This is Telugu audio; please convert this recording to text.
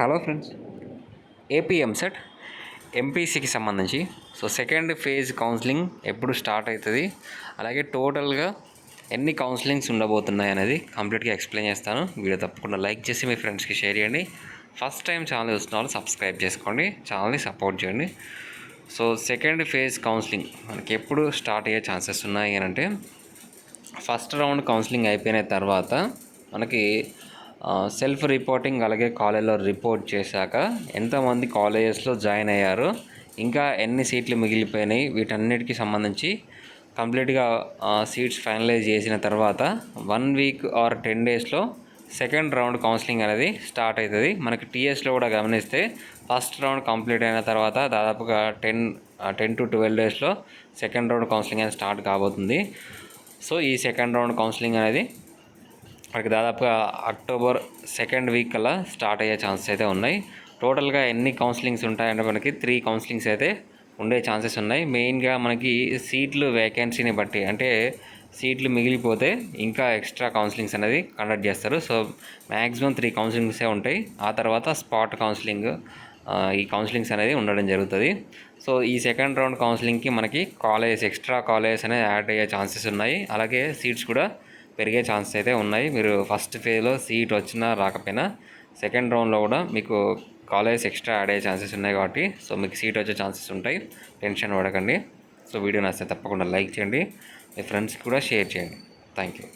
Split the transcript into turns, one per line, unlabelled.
హలో ఫ్రెండ్స్, ఏపీఎంసెట్ ఎంపీసీకి సంబంధించి సెకండ్ ఫేజ్ కౌన్సిలింగ్ ఎప్పుడు స్టార్ట్ అవుతుంది, అలాగే టోటల్గా ఎన్ని కౌన్సిలింగ్స్ ఉండబోతున్నాయి అనేది కంప్లీట్గా ఎక్స్ప్లెయిన్ చేస్తాను. వీడియో తప్పకుండా లైక్ చేసి మీ ఫ్రెండ్స్కి షేర్ చేయండి. ఫస్ట్ టైం ఛానల్ చూస్తున్న వాళ్ళు సబ్స్క్రైబ్ చేసుకోండి, ఛానల్ని సపోర్ట్ చేయండి. సెకండ్ ఫేజ్ కౌన్సిలింగ్ మనకి ఎప్పుడు స్టార్ట్ అయ్యే ఛాన్సెస్ ఉన్నాయి అని అంటే, ఫస్ట్ రౌండ్ కౌన్సిలింగ్ అయిపోయిన తర్వాత మనకి సెల్ఫ్ రిపోర్టింగ్, అలాగే కాలేజ్లో రిపోర్ట్ చేశాక ఎంతమంది కాలేజెస్లో జాయిన్ అయ్యారు, ఇంకా ఎన్ని సీట్లు మిగిలిపోయినాయి, వీటన్నిటికీ సంబంధించి కంప్లీట్గా సీట్స్ ఫైనలైజ్ చేసిన తర్వాత 1 వీక్ ఆర్ 10 డేస్లో సెకండ్ రౌండ్ కౌన్సిలింగ్ అనేది స్టార్ట్ అవుతుంది. మనకి టీఎస్లో కూడా గమనిస్తే ఫస్ట్ రౌండ్ కంప్లీట్ అయిన తర్వాత దాదాపుగా 10 to 12 డేస్లో సెకండ్ రౌండ్ కౌన్సిలింగ్ అనేది స్టార్ట్ కాబోతుంది. ఈ సెకండ్ రౌండ్ కౌన్సిలింగ్ అనేది మనకి దాదాపుగా అక్టోబర్ 2nd వీక్ అలా స్టార్ట్ అయ్యే ఛాన్సెస్ అయితే ఉన్నాయి. టోటల్గా ఎన్ని కౌన్సిలింగ్స్ ఉంటాయంటే మనకి 3 కౌన్సిలింగ్స్ అయితే ఉండే ఛాన్సెస్ ఉన్నాయి. మెయిన్గా మనకి సీట్లు వేకెన్సీని బట్టి, అంటే సీట్లు మిగిలిపోతే ఇంకా ఎక్స్ట్రా కౌన్సిలింగ్స్ అనేది కండక్ట్ చేస్తారు. మ్యాక్సిమం 3 కౌన్సిలింగ్సే ఉంటాయి. ఆ తర్వాత స్పాట్ కౌన్సిలింగ్, ఈ కౌన్సిలింగ్స్ అనేది ఉండడం జరుగుతుంది. ఈ సెకండ్ రౌండ్ కౌన్సిలింగ్కి మనకి ఎక్స్ట్రా కాలేజెస్ అనేది యాడ్ అయ్యే ఛాన్సెస్ ఉన్నాయి. అలాగే సీట్స్ కూడా పెరిగే ఛాన్సెస్ అయితే ఉన్నాయి. మీరు ఫస్ట్ ఫేజ్లో సీట్ వచ్చినా రాకపోయినా సెకండ్ రౌండ్లో కూడా మీకు కాలేజెస్ ఎక్స్ట్రా యాడ్ అయ్యే ఛాన్సెస్ ఉన్నాయి కాబట్టి మీకు సీట్ వచ్చే ఛాన్సెస్ ఉంటాయి. టెన్షన్ పడకండి. వీడియో నచ్చితే తప్పకుండా లైక్ చేయండి, మీ ఫ్రెండ్స్కి కూడా షేర్ చేయండి. Thank you.